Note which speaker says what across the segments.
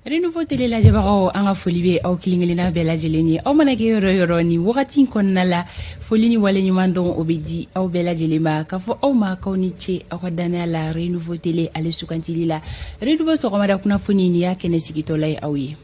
Speaker 1: Renouveau télé la jabaro anga folibe au kilingelina bela jeleni au manake yoro ni wakati konnala folini wale nyumando obedi au bela jelema kafo au ma kauniche akwadana la renouveau télé ale sukantilila renouveau sokomada kuna funini ya kene sikitolai awi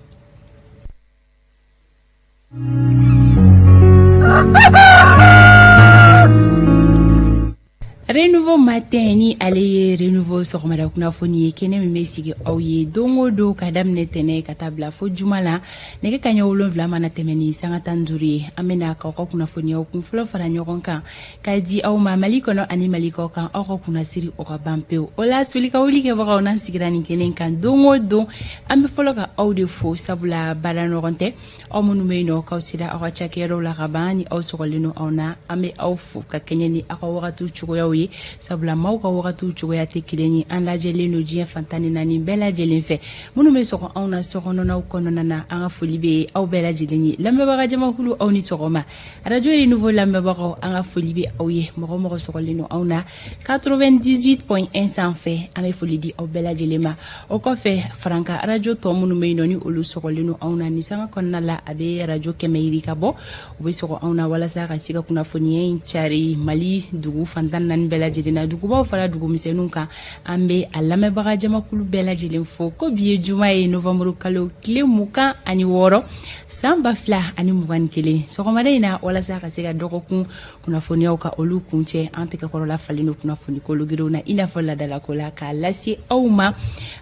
Speaker 1: Renouveau matin ni ale renouveau sokomada kuna foni kene memesigi awye dongo do kadam netene katabla fo jumala neke kanyo wolonvla mana temeni sanga tanduri amena ka ko kuna foni o kun flo fara nyogon kan kadi aw ma maliko no ani maliko kan o ko kuna siri o ka bampeo ola sulika wuli ke baka onan sigirani kenen kan dongo do ambe folo ka awde fo sabula barano ronte o munu meino ka sida awa chakero la rabani aw sokolino ona ame aw fu ka kenyeni akwa wakatu chugo yawi sabula mauka wakatu chugo ya tekileni an la jeleno jien fantani nani bela jelenfe munu me soko awna soko nona ukono nana anga folibe aw bela jeleni lambe baga jama hulu awni soko ma radio renouveau lambe baga anga folibe awye mogo sokolino awna 98.1 sans fait ame folidi aw bela jelema o kofe franka radio to munu me noni olu sokolino awna ni sanga konnala abe radio kemeiri kabo obe soko awna wala saka sika kuna foniye chari mali dugu fantan nan bela jelena dugu baw fala dugu misenunka ambe alame baga jama kulu bela jelen fo ko biye juma e novembre kalo kile muka ani woro samba fla ani mugan kele soko madaina wala saka sika dokokun kuna foniya ka olu kunche anteka korola falino kuna foni ko lugiro na ina fola dala kola ka lasi awma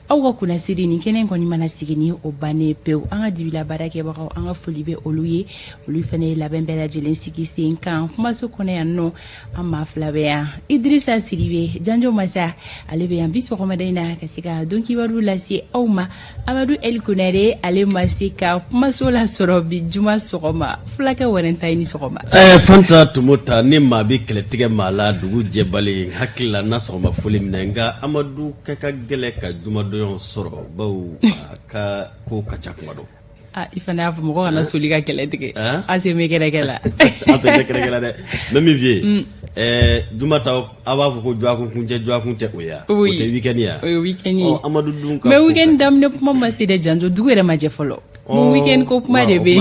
Speaker 1: awga kuna siri ni kenen ko ni manasigini o bane pew anga dibila barake baga anga folibe oluye olu fene la bembela jelen sikisi kan kuma so kone yanno amma flabeya Idrissa Siribe janjo masa alebe yambiso ko madaina kasika donki waru lasi awma amadu el kunare ale masika kuma so la sorobi juma sokoma flaka warentayni sokoma
Speaker 2: fanta tumota ni mabi kletige mala dugu jebali hakila na sokoma fuli minenga amadu kaka gele ka juma doyon soro baw ka ko kachakmado
Speaker 1: ifana afu moko kana sulika keletike ase mekerekela
Speaker 2: ate kerekela de memi vie juma taw abafu ko jwa kunte oya o te weekend ya
Speaker 1: weekend
Speaker 2: o amadu dunka
Speaker 1: me weekend dam ne mama sede janjo dugere ma jefolo mo weekend ko kuma de be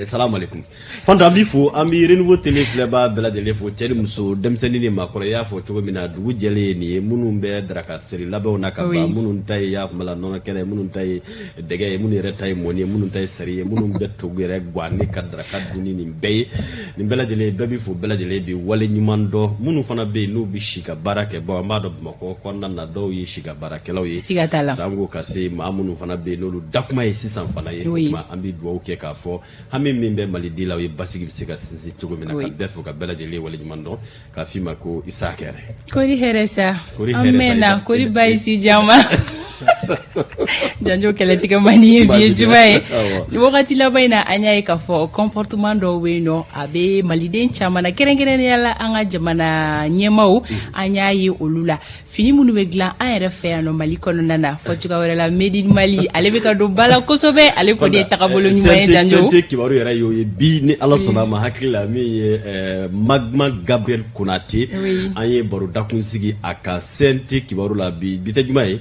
Speaker 2: salam alaikum fanta ambifu ambi renouveau télé fleba bela de lefo tele muso demseni ni makoro ya fo to mina dugu jele ni munumbe drakat seri labe na kaba munun tay ya mala nona kele munun tay dege munun retay moni munun tay seri munun betto gere gwani kadrakat duni ni bey ni bela de le baby fo bela de le bi wale nyumando munun fana be no bi shika barake bo mbado mako konna na do yi shika barake law yi
Speaker 1: siga tala
Speaker 2: sango kasi ma munun fana be no lu dakuma yi 600 fana yi ma ambi do ke ka fo hami mimbe malidi law yi basigi sika sisi chugo mina ka defo ka bela de le wale nyumando ka fima ko isakere
Speaker 1: kori heresa amena kori baisi jama janjo keletike mani biye jumae wakati la baina anya ka fo comportement do weno abe maliden chamana kerengere yalla anga jamana nyemau anya yi olula fini munu be glan ayere fe no mali kono nana fo tuka wala la medine mali alebe ka do bala kosobe ale fo de takabolo nyumae janjo
Speaker 2: sente kibaru yara yo bi ni Allah subhanahu hakila mi magma Gabriel Konate anye baru dakun sigi aka sente kibaru la bi bita jumae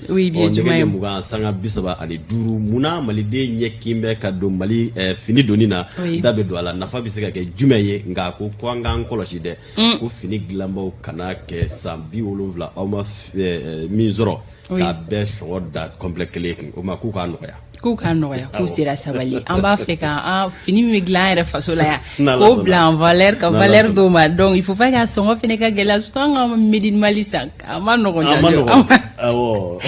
Speaker 1: jumae
Speaker 2: muga sanga bisaba ali duru muna malide nyekimbe ka do mali fini donina dabe do ala nafa bisega ke jumae nga ko kwanga nkoloshi de ko fini glambo kana ke sambi wolonvla oma mi zoro ka be shoda complètement o ma ku ka noya
Speaker 1: kukanoya kusira sabali amba feka fini mi glan fasola ya ko blanc valeur ka valeur do ma donc il faut pas que songo fene ka gela stanga medine malisa amano gonja
Speaker 2: awo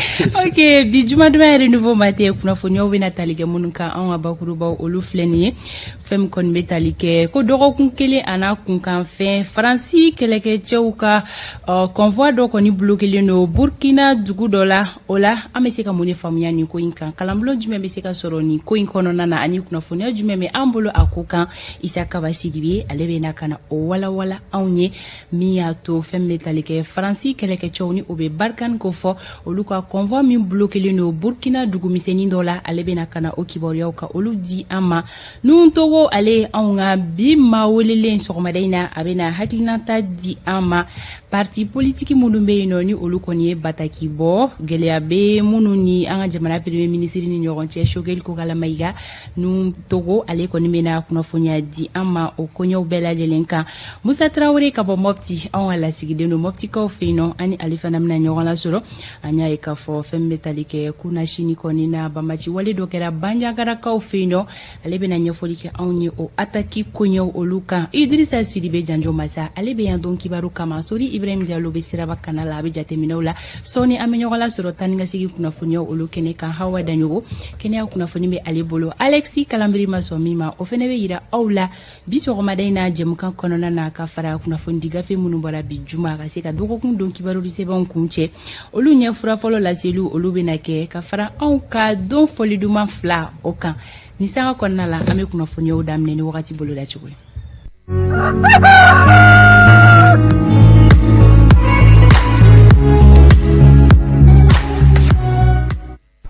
Speaker 1: ok bi juma do renouveau matin kuna fonyo we natalike munka an abakuru ba olu fleni fem kon metalike ko dogo kun kele ana kun kan fin franci kele ke cheuka convoi do ko ni bloquer no Burkina dugu dola ola ameseka muni famya ni ko inkan kalamblo jume beseka soroni ko inkono nana ani kuna fonyo jume me ambolo akukan isaka basidibi alebe nakana o wala awnye miato fem metalike franci kele ke chewni obe barkan ko fo olu ka convoi min bloqué no Burkina dugu misɛnnin dɔ la ale bɛna kana o kibaruyaw ka olu di an ma nun togo ale anw ka bi ma welelen sɔgɔmada in na a bɛna hakilinata di an ma parti politique minnu bɛ yen nɔ ni olu kɔni ye bataki bɔ gɛlɛya bɛ minnu ni an ka jamana premier ministre ni ɲɔgɔn cɛ Choguel Kokala Mayiga nun togo ale kɔni bɛna kunnafoniya di an ma o koɲɛw bɛɛ lajɛlen kan Musa Traoré ka bɔ Mopti anw ka lasigiden don Moptikaw fɛ yen nɔ ani ale fana bɛna ɲɔgɔn lasɔrɔ an y'a ye k'a fɔ fɛn bɛ tali kɛ kunna sini kɔni na banbaci wale dɔ kɛra Bandiagarakaw fɛ yen nɔ ale bɛna ɲɛfɔli kɛ anw ye o ataki koɲɛw olu kan Idrissa Sidibe Janjo Masa ale bɛ yan don kibaru kama Sori Ibrahim Diallo bɛ siraba kana la a bɛ jateminɛw la sɔɔni an bɛ ɲɔgɔn lasɔrɔ tan ni ka segin kunnafoniyaw olu kɛnɛ kan Hawa Daɲogo kɛnɛya kunnafoni bɛ ale bolo Alexis Kalambiri ma sɔn min ma o fana bɛ yira aw la bi sɔgɔmada in na jɛmukan kɔnɔna na ka fara kunnafoni di gafe minnu bɔra bi juma ka se ka dɔgɔkun don kibaru sɛbɛnw kun cɛ olu ɲɛ fura fɔlɔ laseliw olu bɛna kɛ ka fara anw ka don fɔli duman fila o kan ni sanga kɔnɔna la an bɛ kunnafoniyaw daminɛ ni wagati bolo da cogo ye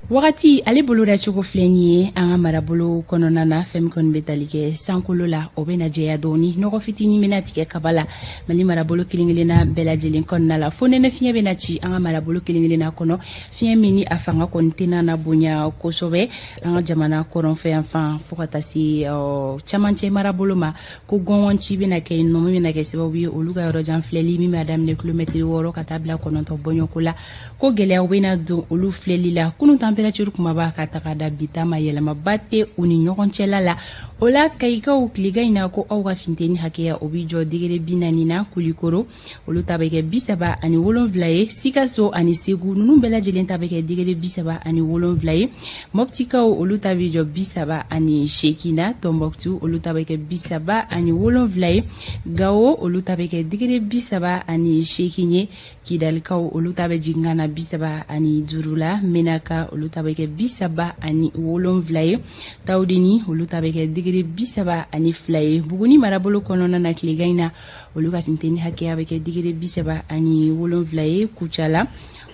Speaker 1: wagati ale bolo da cogo filɛ ni ye an ka marabolo kɔnɔna na fɛn min kɔni bɛ tali kɛ sankolo la o bɛ na jɛya dɔɔni nɔgɔ fitinin bɛna tigɛ kaba la Mali marabolo kelen-kelenna bɛɛ lajɛlen kɔnɔna la fo nɛnɛ fiɲɛ bɛna ci an ka marabolo kelen-kelenna kɔnɔ fiɲɛ min ni a fanga kɔni tɛna na bonya kosɛbɛ an ka jamana kɔrɔnfɛ yan fan fo ka taa se camancɛ marabolo ma ko gɔngɔnci bɛna kɛ yen nɔ min bɛna kɛ sababu ye olu ka yɔrɔjan filɛli min b'a daminɛ kilomɛtiri 6 ka taa bila 9 bɔɲɔko la ko gɛlɛyaw bɛna don olu filɛli la kunun température kumaba ka taga da bitama yɛlɛmaba tɛ u ni ɲɔgɔn cɛla la o la Kayikaw tilega in na ko aw ka finteni hakɛya o bi jɔ degere 40 na Kulikoro olu ta bɛ kɛ 37 ye Sikaso ani Segu ninnu bɛɛ lajɛlen ta bɛ kɛ degere 37 ye Moptikaw olu ta bɛ jɔ 38 na Tombouctou olu ta bɛ kɛ 37 ye Gao olu ta bɛ kɛ degere 38 ye Kidalikaw olu ta bɛ jigin kana 35 la Menaka olu ta bɛ kɛ 37 ye Taudeni olu ta bɛ kɛ degere 32 ye Buguni marabolo kɔnɔna na tilega in na olu ka finteni hakɛya bɛ kɛ degere 37 ye Kucala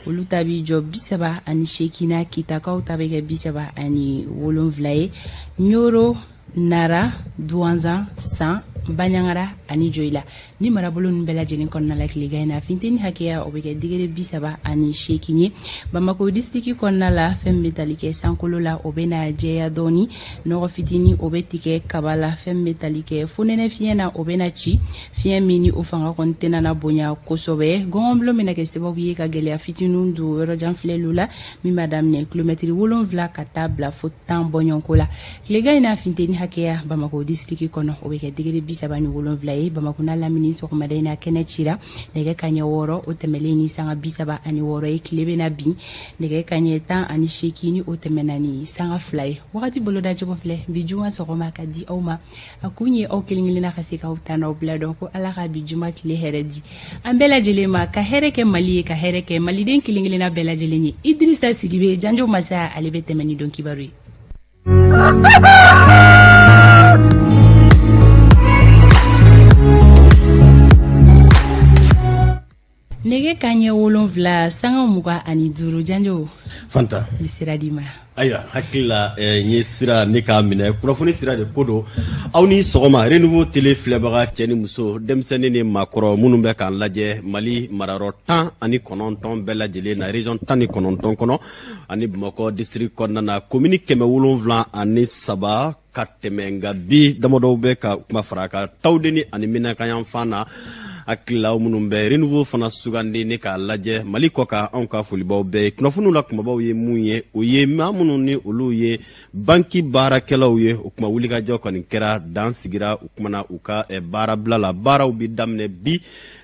Speaker 1: olu ta bi jɔ 38 na Kitakaw ta bɛ kɛ 37 ye Nyoro Nara Douanzan San Banyangara ani Joila ni marabolo nun bɛɛ lajɛlen kɔnɔna la tilega in na finteni hakɛya o bɛ kɛ degere 38 ye Bamako district kɔnɔna la fɛn bɛ tali kɛ sankolo la o bɛ na jɛya dɔɔni nɔgɔ fitini o bɛ tigɛ kaba la fɛn bɛ tali kɛ fonɛnɛ fiɲɛ na o bɛ na ci fiɲɛ min ni o fanga kɔni tɛna na bonya kosɛbɛ gɔngɔnbulon bɛ na kɛ sababu ye ka gɛlɛya fitininw don yɔrɔjan filɛliw la min b'a daminɛ kilomɛtiri 7 ka taa bila fo 10 bɔɲɔnko la tilega in na finteni hakɛya Bamako district kɔnɔ o bɛ kɛ degere 37 ye Bamako n'a lamini sɔgɔmada in na kɛnɛ cira nɛgɛ kaɲɛ 6 o tɛmɛlen ni sanga 36 ye tile bɛna bin nɛgɛ kaɲɛ 18 ni o tɛmɛna ni sanga 2 ye wagati bolo da cogo filɛ bi juma sɔgɔma ka di aw ma a kun ye aw kelen-kelenna ka se k'aw ta n'aw bila dɔn ko Ala ka bi juma tile hɛrɛ di an bɛɛ lajɛlen ma ka hɛrɛ kɛ Mali ye ka hɛrɛ kɛ maliden kelen-kelenna bɛɛ lajɛlen ye Idrissa Sidibe Janjo Masa ale bɛ tɛmɛ ni dɔn kibaru ye nɛgɛ kaɲɛ 7 sanga 25 Janjo
Speaker 2: Fanta
Speaker 1: bi sira di ma
Speaker 2: ayiwa hakili la n ye sira ne k'a minɛ kunnafoni sira de ko don aw ni sɔgɔma Renouveau télé filɛbaga cɛ ni muso denmisɛnnin ni maakɔrɔ minnu bɛ k'an lajɛ Mali marayɔrɔ 19 bɛɛ lajɛlen na région 19 kɔnɔ ani Bamakɔ district kɔnɔna na commune 773 ka tɛmɛ nka bi damadɔw bɛ ka kuma fara ka Taudeni ani Minakayan fan na hakililaw minnu bɛ Renouveau fana sugandi ne k'a lajɛ Mali kɔ kan anw ka folibaw bɛɛ kunnafoniw la kumabaw ye mun ye o ye maa minnu ni olu ye banki baarakɛlaw ye o kuma wulikajɔ kɔni kɛra dan sigira u kumana u ka baarabila la baaraw bi daminɛ bi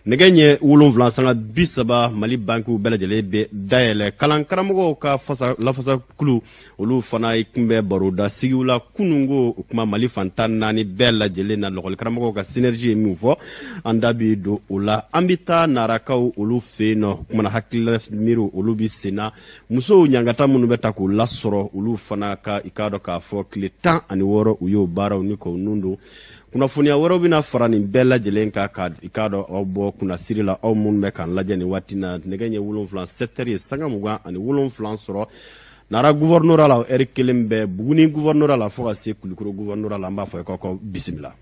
Speaker 2: nɛgɛ ɲɛ 7 sanga 30 Mali bankiw bɛɛ lajɛlen bɛ dayɛlɛ kalan karamɔgɔw ka lafasa kulu olu fana kunbɛ baroda sigiw la kunungo o kuma Mali fantan 4 bɛɛ lajɛlen na lɔgɔli karamɔgɔw ka synergie ye min fɔ an da bi do o la an bɛ taa narakaw olu fɛ yen nɔ kumana hakilila miiriw olu bi senna musow ɲangata minnu bɛ ta k'u lasɔrɔ olu fana ka i k'a dɔn k'a fɔ tile 16 u y'o baaraw ni k'o nun don kunnafoniya wɛrɛw bɛna fara nin bɛɛ lajɛlen kan ka i k'a dɔn aw bɔ kunnasiri la aw minnu bɛ k'an lajɛ nin waati na nɛgɛ ɲɛ 7 7 ye sanga 27 sɔrɔ nara gouverneur la heure kelen bɛ Buguni gouverneur la fo ka se Kulikoro gouverneur la an b'a fɔ k'aw bisimila.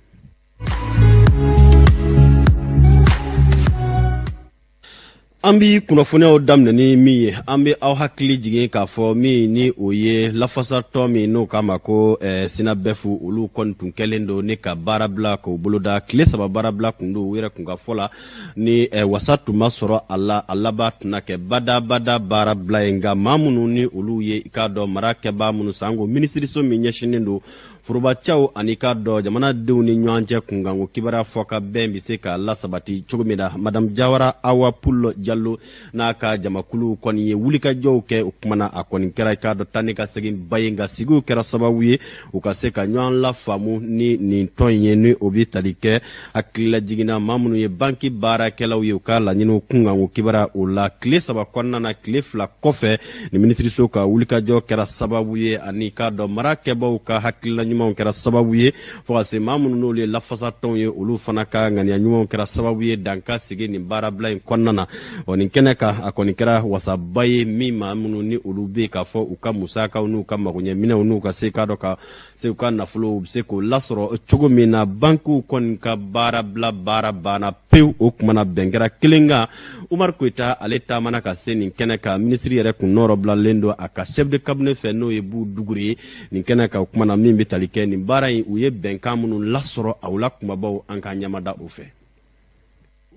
Speaker 2: An bi kunnafoniyaw daminɛ ni min ye an bɛ aw hakili jigin k'a fɔ min ni o ye lafasatɔ min n'o k'a ma ko sinabefu olu kɔni tun kɛlen don ni ka baara bila k'o boloda tile 3 baara bila kun don u yɛrɛ kun ka fɔ la ni wasa tun ma sɔrɔ a la a laban tɛna kɛ badabada baara bila ye nka maa minnu ni olu ye i k'a dɔn mara kɛbaa minnu sanko minisiriso min ɲɛsinen don forobacɛw ani k'a dɔn jamanadenw ni ɲɔgɔn cɛ kunkanko kibaruya fɔ ka bɛn bɛ se ka lasabati cogo min na madame Jawara Awa Pulo Jallo n'a ka jamakulu kɔni ye wulikajɔw kɛ o kumana a kɔni kɛra i k'a dɔn tan ni ka segin ba ye nka sigiw kɛra sababu ye u ka se ka ɲɔgɔn lafaamu ni nin tɔn in ye ni o bɛ tali kɛ hakilila jiginna maa minnu ye banki baarakɛlaw ye u ka laɲiniw kunkanko kibaruya o la tile 3 kɔnɔna na tile 2 kɔfɛ ni minisiriso ka wulikajɔ kɛra sababu ye ani k'a dɔn mara kɛbaaw ka hakilila ɲumanw kɛra sababu ye fo ka se maa minnu n'olu ye lafasatɔnw ye olu fana ka ŋaniya ɲumanw kɛra sababu ye dan ka sigi nin baarabila in kɔnɔna na nin kɛnɛ kan a kɔni kɛra wasaba ye min maa minnu ni olu bɛ k'a fɔ u ka musakaw n'u ka magoɲɛminɛw n'u ka se k'a dɔn ka se u ka nafolo u bɛ se k'o lasɔrɔ cogo min na bankiw kɔni ka baarabila baara banna pewu o kumana bɛn kɛra kelen kan Umaru Koyita ale taamana ka se nin kɛnɛ kan minisiri yɛrɛ kun nɔrɔ bilalen don a ka chef de cabinet fɛ n'o ye Bu Duguri ye nin kɛnɛ kan o kumana min bɛ tali kɛ nin baara in u ye bɛnkan minnu lasɔrɔ a la kumabaw an ka ɲamada o fɛ.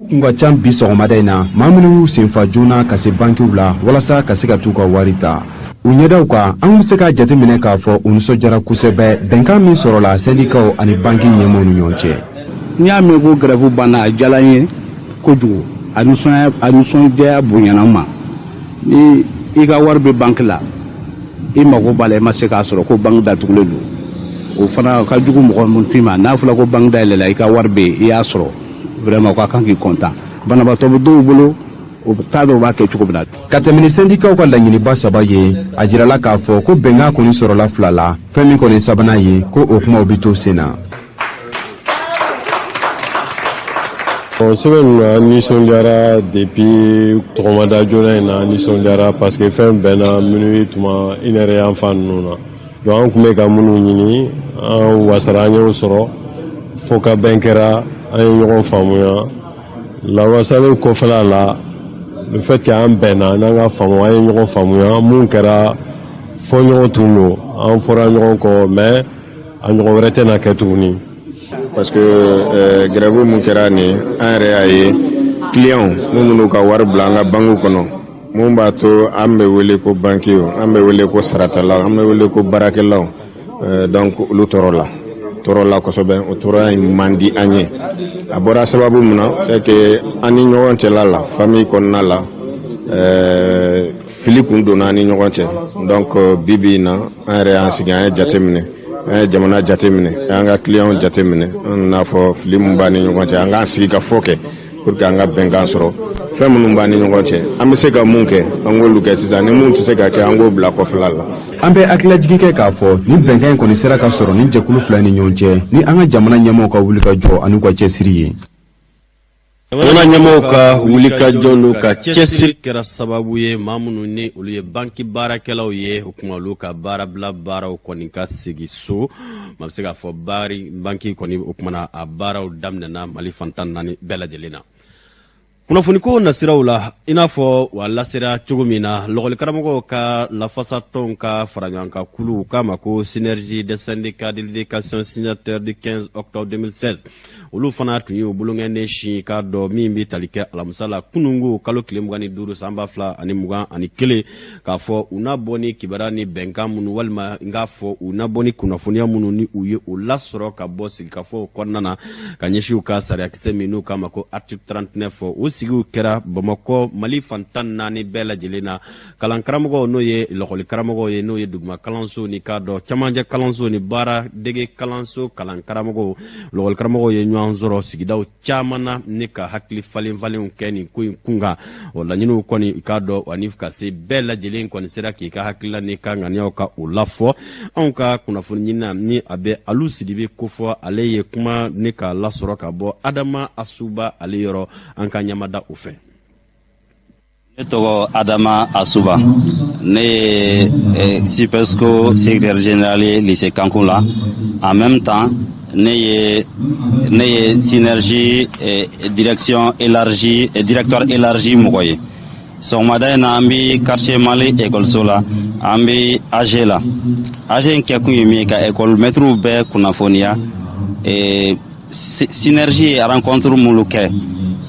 Speaker 3: Kun ka ca bi sɔgɔmada in na maa minnu y'u senfa joona ka se bankiw la walasa ka se ka t'u ka wari ta u ɲɛdaw kan an bɛ se ka jateminɛ k'a fɔ u nisɔndiyara kosɛbɛ bɛnkan min sɔrɔla sɛndikaw ani banki ɲɛmɔgɔw ni ɲɔgɔn cɛ.
Speaker 4: N'i y'a mɛn ko grève banna a diyala n ye kojugu a nisɔndiya bonyana n ma ni i ka wari bɛ banki la i mago b'a la i ma se k'a sɔrɔ ko banki datugulen don o fana ka jugu mɔgɔ minnu f'i ma n'a fɔra ko banki dayɛlɛla i ka wari bɛ yen i y'a sɔrɔ vraiment ka kan k'i kontaan banabaatɔ bɛ dɔw bolo o t'a dɔn u b'a kɛ cogo min na.
Speaker 3: Ka tɛmɛ ni sɛndikaw ka laɲiniba 3 ye a jirala k'a fɔ ko bɛnkan kɔni sɔrɔla 2 la fɛn min kɔni sabanan ye ko o kumaw bɛ to sen na.
Speaker 5: Sɛbɛn ninnu na nisɔndiyara depuis tɔgɔmada joona in na nisɔndiyara parce que fɛn bɛnna minnu tuma 1 heure yan fan ninnu na donc an tun bɛ ka minnu ɲini an wasara an y'o sɔrɔ fo ka bɛn kɛra an ye ɲɔgɔn faamuya lawasalen kɔfɛla la le fait que an bɛnna n'an ka faamu an ye ɲɔgɔn faamuya mun kɛra fɔ ɲɔgɔn tun don an fɔra ɲɔgɔn kɔ mais a ɲɔgɔn wɛrɛ tɛna kɛ tuguni.
Speaker 6: Parce que grève mun kɛra nin an yɛrɛ y'a ye client minnu ka wari bila an ka banque kɔnɔ mun b'a to an bɛ wele ko banquier an bɛ wele ko saratalaw an bɛ wele ko baarakɛlaw donc olu tɔɔrɔ la kosɛbɛ o tɔɔrɔya in man di an ye a bɔra sababu mun na c'est que an ni ɲɔgɔn cɛla la famille kɔnɔna la fili kun donna an ni ɲɔgɔn cɛ donc bibi in na an yɛrɛ y'an sigi an ye jateminɛ an ye jamana jateminɛ an ka client jateminɛ an n'a fɔ fili mun b'a ni ɲɔgɔn cɛ an k'an sigi ka fɔ kɛ pour que an ka bɛnkan sɔrɔ fɛn minnu b'a ni ɲɔgɔn cɛ an bɛ se ka mun kɛ an k'olu kɛ sisan ni mun tɛ se ka kɛ an k'o bila kɔfɛla la.
Speaker 3: An bɛ hakililajigi kɛ k'a fɔ ni bɛnkan in kɔni sera ka sɔrɔ ni jɛkulu 2 ni ɲɔgɔn cɛ ni an ka jamana ɲɛmɔgɔw ka wuli ka jɔ ani ka cɛsiri ye.
Speaker 2: Jamana ɲɛmɔgɔw ka wulikajɔ n'u ka cɛsiri kɛra sababu ye maa minnu ni olu ye banki baarakɛlaw ye o kuma olu ka baarabila baaraw kɔni ka segi so ma bɛ se k'a fɔ banki kɔni o kumana a baaraw daminɛna Mali fantan 4 bɛɛ lajɛlen na. Kunnafoniko nasiraw la i n'a fɔ wa lasera cogo min na lɔgɔlikaramɔgɔw ka lafasatɔnw ka faraɲɔgɔnkan kulu k'a ma ko synergie des syndicats de l'éducation signataire du 15 octobre 2016 olu fana tun y'u bolongɛnden si k'a dɔn min bɛ tali kɛ alamisa la kunungo kalo tile 25 san 2021 k'a fɔ u na bɔ ni kibaruya ni bɛnkan minnu walima n k'a fɔ u na bɔ ni kunnafoniya minnu ni u ye o lasɔrɔ ka bɔ sigikafɔw kɔnɔna na ka ɲɛsin u ka sariyakisɛ min n'u k'a ma ko article 39 o sigiw kɛra Bamakɔ Mali fantan naani bɛɛ lajɛlen na kalan karamɔgɔ n'o ye lɔkɔli karamɔgɔ ye n'o ye duguma kalanso ni k'a dɔn cɛmancɛ kalanso ni baara dege kalanso kalan karamɔgɔw lɔkɔli karamɔgɔw ye ɲɔgɔn sɔrɔ sigidaw caman na ni ka hakili falenfalenw kɛ nin ko in kun kan o laɲiniw kɔni k'a dɔn ani ka se bɛɛ lajɛlen kɔni sera k'i ka hakilila ni ka ŋaniyaw ka o lafɔ anw ka kunnafoni ɲinina ni a bɛ Alu Sidibe kofɔ ale ye kuma ni k'a lasɔrɔ ka bɔ Adama Asuba ale yɔrɔ an ka ɲamada o fɛ.
Speaker 7: Ne tɔgɔ Adama Asuba ne ye Sipesco secrétaire général lycée Kankun la en même temps ne ye synergie direction élargie directeur élargi mɔgɔ ye sɔgɔmada in na an bɛ quartier Mali écoleso la an bɛ AG la AG in kɛ kun ye min ye ka école maîtres bɛɛ kunnafoniya synergie ye rencontre minnu kɛ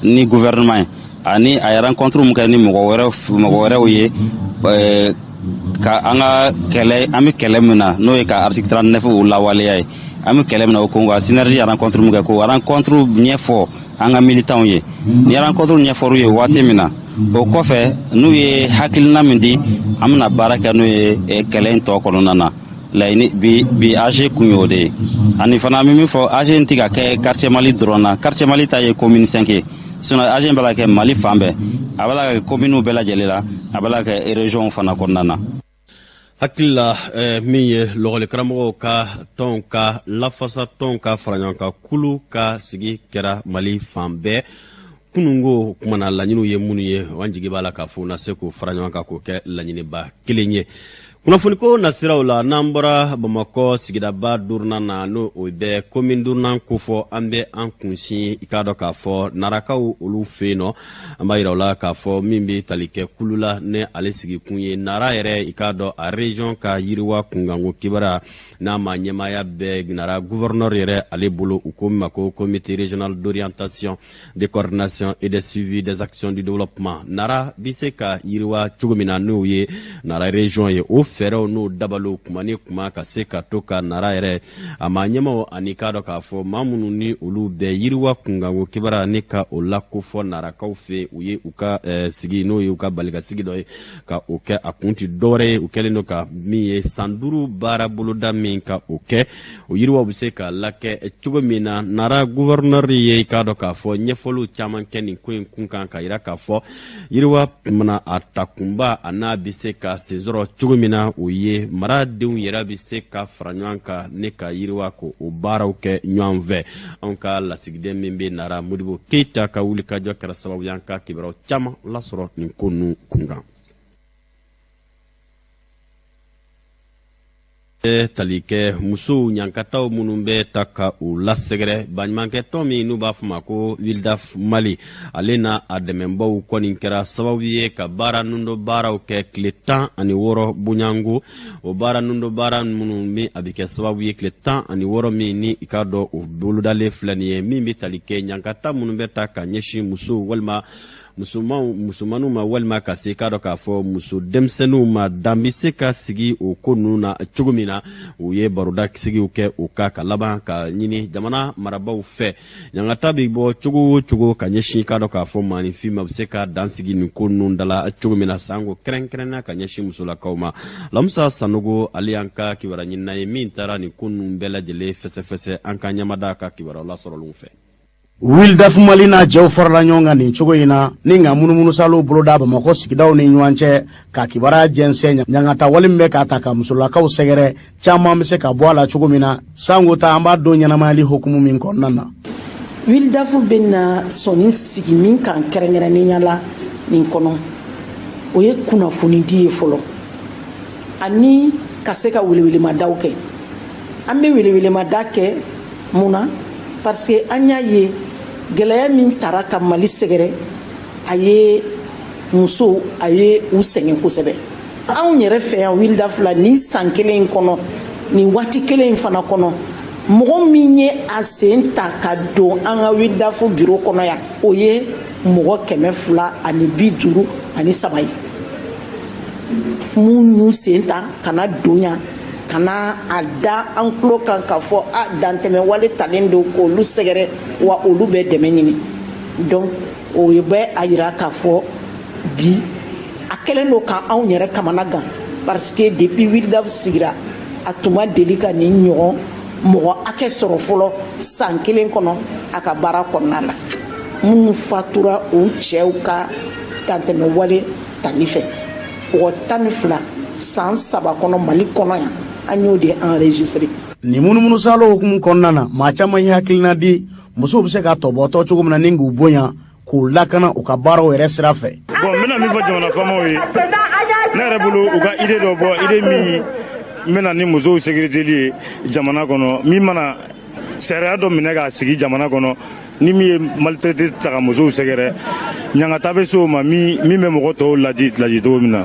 Speaker 7: ni gouvernement ani a ye rencontre mun kɛ ni mɔgɔ wɛrɛw ye ka an ka kɛlɛ an bɛ kɛlɛ min na n'o ye ka article 39 lawaleya ye an bɛ kɛlɛ min na o ko ka synergie ye rencontre mun kɛ ko rencontre ɲɛfɔ an ka militants ye ni rencontre ɲɛfɔr'u ye waati min na o kɔfɛ n'u ye hakilina min di an bɛna baara kɛ n'o ye kɛlɛ in tɔ kɔnɔna na laɲini bi AG kun y'o de ye ani fana an bɛ min fɔ AG in tɛ ka kɛ quartier Mali dɔrɔn na quartier Mali ta ye commune 5 ye sinon AG in bɛ la kɛ Mali fan bɛɛ a bɛ la kɛ commune bɛɛ lajɛlen la a bɛ la kɛ région fana kɔnɔna na.
Speaker 2: hakili la min ye lɔgɔli karamɔgɔw ka tɔnw ka lafasa tɔnw ka fara ɲɔgɔn kan kulu ka sigi kɛra Mali fan bɛɛ kunungo kumana laɲiniw ye minnu ye an jigi b'a la k'a fɔ na se k'o fara ɲɔgɔn kan k'o kɛ laɲiniba kelen ye. Kunnafoniko nasiraw la n'an bɔra Bamakɔ sigidaba duurunan na n'o o bɛ commune duurunan kofɔ an bɛ an kunsin i k'a dɔn k'a fɔ narakaw olu fɛ yen nɔ an b'a yira u la k'a fɔ min bɛ tali kɛ kulu la ne ale sigi kun ye nara yɛrɛ i k'a dɔn a région ka yiriwa kunkanko kibaruya n'a ma ɲɛmaaya bɛɛ nara gouverneur yɛrɛ ale bolo u ko min ma ko comité régional d'orientation de coordination et de suivi des actions du développement nara bɛ se ka yiriwa cogo min na n'o ye nara région ye o fɛrɛw n'o dabalo kuma ni kuma ka se ka to ka nara yɛrɛ a ma ɲɛmaw ani k'a dɔn k'a fɔ maa minnu ni olu bɛɛ yiriwa kunkanko kibaruya ni ka o lakofɔ narakaw fɛ u ye u ka sigi n'o ye u ka balika sigi dɔ ye ka o kɛ a kun ti dɔwɛrɛ ye u kɛlen don ka min ye san 5 baara boloda min ka o kɛ o yiriwaw bɛ se ka lakɛ cogo min na nara gouverneur ye i k'a dɔn k'a fɔ ɲɛfɔliw caman kɛ nin ko in kun kan ka yira k'a fɔ yiriwa mana a ta kunba a n'a bɛ se ka sensɔrɔ cogo min na o ye maradenw yɛrɛ bɛ se ka fara ɲɔgɔn kan ne ka yiriwa ko o baaraw kɛ ɲɔgɔn fɛ anw ka lasigiden min bɛ nara Modibo Keita ka wulikajɔ kɛra sababu ye an ka kibaruyaw caman lasɔrɔ nin ko ninnu kun kan. Tali kɛ musow ɲankataw minnu bɛ ta ka u lasɛgɛrɛ baɲumankɛ tɔn min n'u b'a fɔ ma ko Wildaf Mali ale n'a a dɛmɛbaw kɔni kɛra sababu ye ka baara nundo baaraw kɛ tile 16 bonyango o baara nundo baara minnu min a bɛ kɛ sababu ye tile 16 min ni i ka dɔn o bolodalen filɛ nin ye min bɛ tali kɛ ɲankata minnu bɛ ta ka ɲɛsin musow walima musomanw ma walima ka se k'a dɔn k'a fɔ muso denmisɛnninw ma dan bɛ se ka sigi o ko ninnu na cogo min na u ye baroda sigiw kɛ o ka laban ka ɲini jamana marabaw fɛ ɲangata bɛ bɔ cogo o cogo ka ɲɛsin k'a dɔn k'a fɔ maanifin ma bɛ se ka dan sigi nin ko ninnu dala cogo min na sanko kɛrɛnkɛrɛnnenya ka ɲɛsin musolakaw ma Lamusa Sanogo ale y'an ka kibaruya ɲinina ye min taara nin ko ninnu bɛɛ lajɛlen fɛsɛfɛsɛ an ka ɲamada ka kibaruyaw lasɔrɔlenw fɛ.
Speaker 8: Wildaf Mali n'a jɛw farala ɲɔgɔn kan nin cogo in na ni nka munumunu salo boloda Bamakɔ sigidaw ni ɲɔgɔn cɛ ka kibaruya jɛnsɛn ɲangata wale min bɛ k'a ta ka musolakaw sɛgɛrɛ caman bɛ se ka bɔ a la cogo min na sanko ta an b'a dɔn ɲɛnamayali hukumu min kɔnɔna na.
Speaker 9: Wildaf bɛ na sɔnni sigi min kan kɛrɛnkɛrɛnnenya la nin kɔnɔ o ye kunnafoni di ye fɔlɔ ani ka se ka welewelemadaw kɛ an bɛ welewelemada kɛ mun na parce que an y'a ye gɛlɛya min tara ka Mali sɛgɛrɛ a ye muso a ye u sɛgɛn kosɛbɛ anw yɛrɛ fɛ yan Wildaf la ni san kelen kɔnɔ ni waati kelen in fana kɔnɔ mɔgɔ min ye a sen ta ka don an ka Wildaf bureau kɔnɔ yan o ye mɔgɔ 253 ye mun y'u sen ta kana don yan kana a da an tulo kan ka fɔ a dantɛmɛ wale talen don k'olu sɛgɛrɛ wa olu bɛ dɛmɛ ɲini donc o ye bɛ a yira k'a fɔ bi a kɛlen don ka anw yɛrɛ kamana gan parce que depuis WIDAF sigira a tun ma deli ka nin ɲɔgɔn mɔgɔ hakɛ sɔrɔ fɔlɔ san kelen kɔnɔ a ka baara kɔnɔna la minnu fatura o cɛw ka dantɛmɛwale tali fɛ mɔgɔ 12 san 3 kɔnɔ Mali kɔnɔ yan an y'o de enregistré.
Speaker 8: Ni munumunu salo hukumu kɔnɔna na maa caman ye hakilina di musow bɛ se ka tɔbɔtɔ cogo min na ni k'u bonya k'u lakana u ka baaraw yɛrɛ sira fɛ.
Speaker 10: Bon n bɛna min fɔ jamana faamaw ye ne yɛrɛ bolo u ka idée dɔ bɔ idée min n bɛna ni musow sécurité ye jamana kɔnɔ min mana sariya dɔ minɛ k'a sigi jamana kɔnɔ ni min ye maltraité ta ka musow sɛgɛrɛ ɲangata bɛ se o ma min bɛ mɔgɔ tɔw laji cogo min na.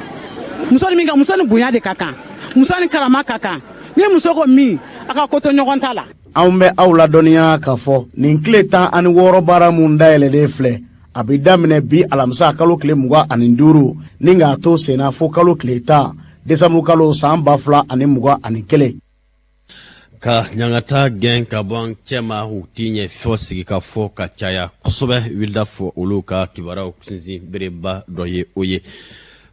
Speaker 11: Muso ni bonya de ka kan muso ni karama ka kan ni muso ko min a ka koto ɲɔgɔn ta la.
Speaker 8: Anw bɛ aw ladɔnniya k'a fɔ nin tile 16 baara mun dayɛlɛlen filɛ a bɛ daminɛ bi alamisa kalo tile 25 ni k'a to senna fo kalo tile 10 desanburu kalo san 2021.
Speaker 2: Ka ɲangata gɛn ka bɔ cɛma u t'i ɲɛ fɔ sigi ka fɔ ka caya kosɛbɛ WIDAF olu ka kibaruyaw sinsin bereba dɔ ye o ye.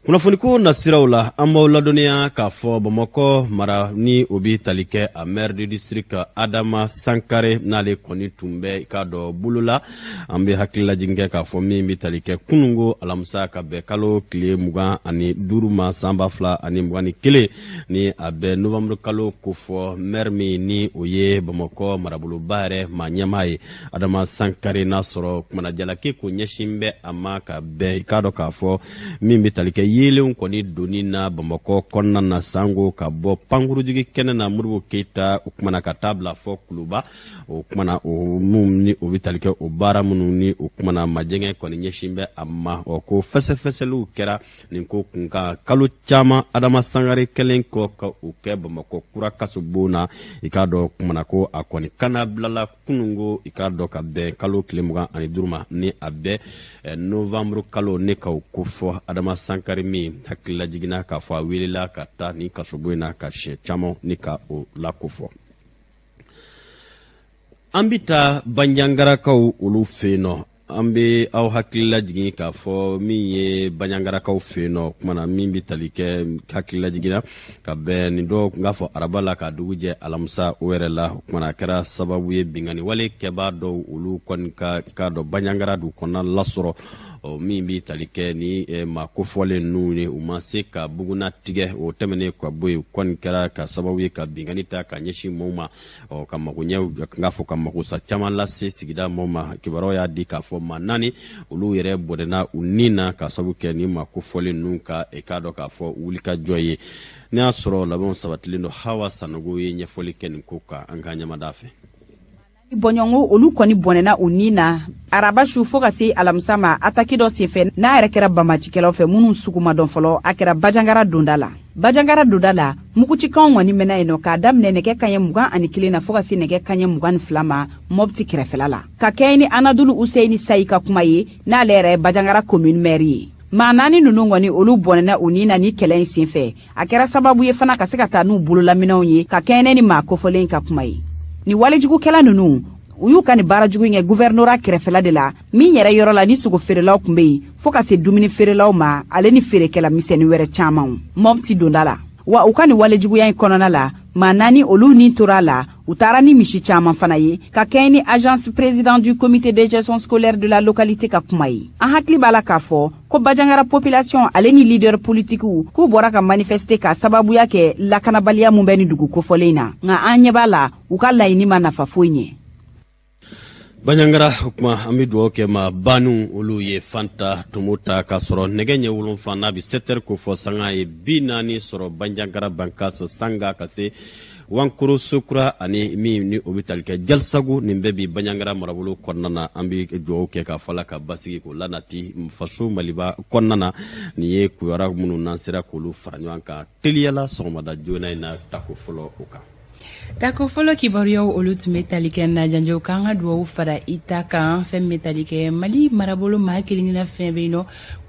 Speaker 2: Kunnafoniko nasiraw la an b'aw ladɔnniya k'a fɔ Bamakɔ mara ni o bi tali kɛ a maire du district Adama Sankare n'ale kɔni tun bɛ i k'a dɔn bolo la an bɛ hakililajigin kɛ k'a fɔ min bi tali kɛ kunungo alamisa ka bɛn kalo tile 25 ma san 2021 ni a bɛ novembre kalo kofɔ maire min ni o ye Bamakɔ maraboloba yɛrɛ maa ɲɛmaa ye Adama Sankare n'a sɔrɔ kumana jalaki ko ɲɛsin bɛ a ma ka bɛn i k'a dɔn k'a fɔ min bi tali kɛ yelenw kɔni doni na Bamakɔ kɔnɔna na sango ka bɔ pankurujigi kɛnɛ na Modibo Keita o kumana ka taa bila fɔ Kuluba o kumana o mun ni o bi tali kɛ o baara minnu ni o kumana majɛngɛ kɔni ɲɛsin bɛ a ma o ko fɛsɛfɛsɛliw kɛra nin ko kun ka kalo caman Adama Sankare kɛlen kɔ ka o kɛ Bamakɔ kura kasobon na i k'a dɔn kumana ko a kɔni kana bilala kunungo i k'a dɔn ka bɛn kalo tile 25 ma ni a bɛ novembre kalo ne ka o ko fɔ Adama Sankare min hakilila jiginna k'a fɔ a welela ka taa ni kasobo in na ka siɲɛ caman ni ka o lakofɔ. An bɛ taa Banjangarakaw olu fɛ yen nɔ an bɛ aw hakilila jigin k'a fɔ min ye Banjangarakaw fɛ yen nɔ kumana min bɛ tali kɛ hakilila jiginna ka bɛn nin dɔ n k'a fɔ araba la ka dugu jɛ alamisa o yɛrɛ la kumana kɛra sababu ye bingani wale kɛbaa dɔw olu kɔni k'a dɔn Banjangara du kɔnɔna lasɔrɔ min bi tali kɛ ni maa kofɔlen ninnu ye u ma se ka buguna tigɛ o tɛmɛnen ka bɔ yen kɔni kɛra ka sababu ye ka bingani ta ka ɲɛsin mɔɔw ma ka magoɲɛw k'a fɔ ka magosa caman lase sigida mɔɔw ma kibaruyaw y'a di k'a fɔ maa 4 olu yɛrɛ bɔdɛna u ni na ka sababu kɛ ni maa kofɔlen ninnu ka k'a dɔn k'a fɔ wulikajɔ ye ni y'a sɔrɔ labɛnw sabatilen don Hawa Sanogo ye ɲɛfɔli kɛ nin ko kan an ka ɲɛmada fɛ.
Speaker 12: Bɔɲɔngo olu kɔni bɔnɛna u ni na araba su fo ka se alamisa ma ataki dɔ senfɛ n'a yɛrɛ kɛra bamacikɛlaw fɛ minnu sugu ma dɔn fɔlɔ a kɛra Bajangara donda la. Bajangara donda la mugucikanw kɔni mɛna yen nɔ k'a daminɛ nɛgɛ kanɲɛ 21 na fo ka se nɛgɛ kanɲɛ 22 ma Mopti kɛrɛfɛla la ka kɛ ni Anadulu Useini Sayi ka kuma ye n'ale yɛrɛ Bajangara commune maire ye. Maa 4 ninnu kɔni olu bɔnɛna u ni na ni kɛlɛ in senfɛ a kɛra sababu ye fana ka se ka taa n'u bololaminɛw ye ka kɛɲɛ ni maa kofɔlen ka kuma ye. Ni walejugukɛla ninnu u y'u ka ni baarajugu in kɛ gouvernorat kɛrɛfɛla de la min yɛrɛ yɔrɔ la ni sogo feerelaw tun bɛ yen fo ka se dumuni feerelaw ma ale ni feerekɛla misɛnnin wɛrɛ caman Mopti donda la wa u ka ni walejuguya in kɔnɔna la maa 4 olu ni tora la u taara ni misi caman fana ye ka kɛɲɛ ni agence président du comité de gestion scolaire de la localité ka kuma ye. An hakili b'a la k'a fɔ ko Bajangara population ale ni leader politikiw k'u bɔra ka manifester ka sababuya kɛ lakanabaliya mun bɛ ni dugu kofɔlen na nka an ɲɛ b'a la u ka laɲini ma nafa foyi ɲɛ.
Speaker 2: Banjangara kuma an bɛ dugawu kɛ ma banu olu ye Fanta Tumota ka sɔrɔ nɛgɛ ɲɛ 7 n'a bɛ 7h ko fɔ sanga ye 40 sɔrɔ Banjangara Bankas sanga ka se Wankoro Sokura ani min ni o bɛ tali kɛ Jalisago nin bɛɛ bi Banjangara marabolo kɔnɔna na an bɛ dugawu kɛ ka fala ka basigi ko lanati faso Maliba kɔnɔna na nin ye kuyara minnu n'an sera k'olu fara ɲɔgɔn kan teliyala sɔgɔmada joona in na tako fɔlɔ o kan.
Speaker 1: Tako folo kibaruyaw olu tun bɛ tali kɛ na janjo k'an ka duwawu fara ita kan fɛn bɛ tali kɛ Mali marabolo maa kelen-kelenna fɛn bɛ yen nɔ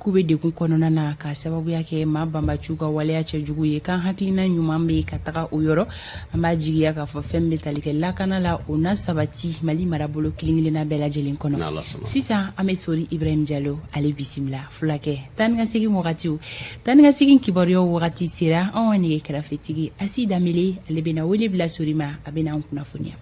Speaker 1: k'u bɛ degun kɔnɔna na ka sababuya kɛ maa banbaciw ka waleya cɛjugu ye k'an hakilina ɲuman bɛ ka taga o yɔrɔ an b'a jigiya k'a fɔ fɛn bɛ tali kɛ lakana la o na sabati Mali marabolo kelen-kelenna bɛɛ lajɛlen kɔnɔ sisan an bɛ sori Ibrahim Diallo ale bisimila fulakɛ tani ka segin wagatiw tani ka segin kibaruyaw wagati sera anw ka nɛgɛ kɛrɛfɛtigi Asi Damele ale bɛna wele bila sori ma a bɛna an kunnafoniya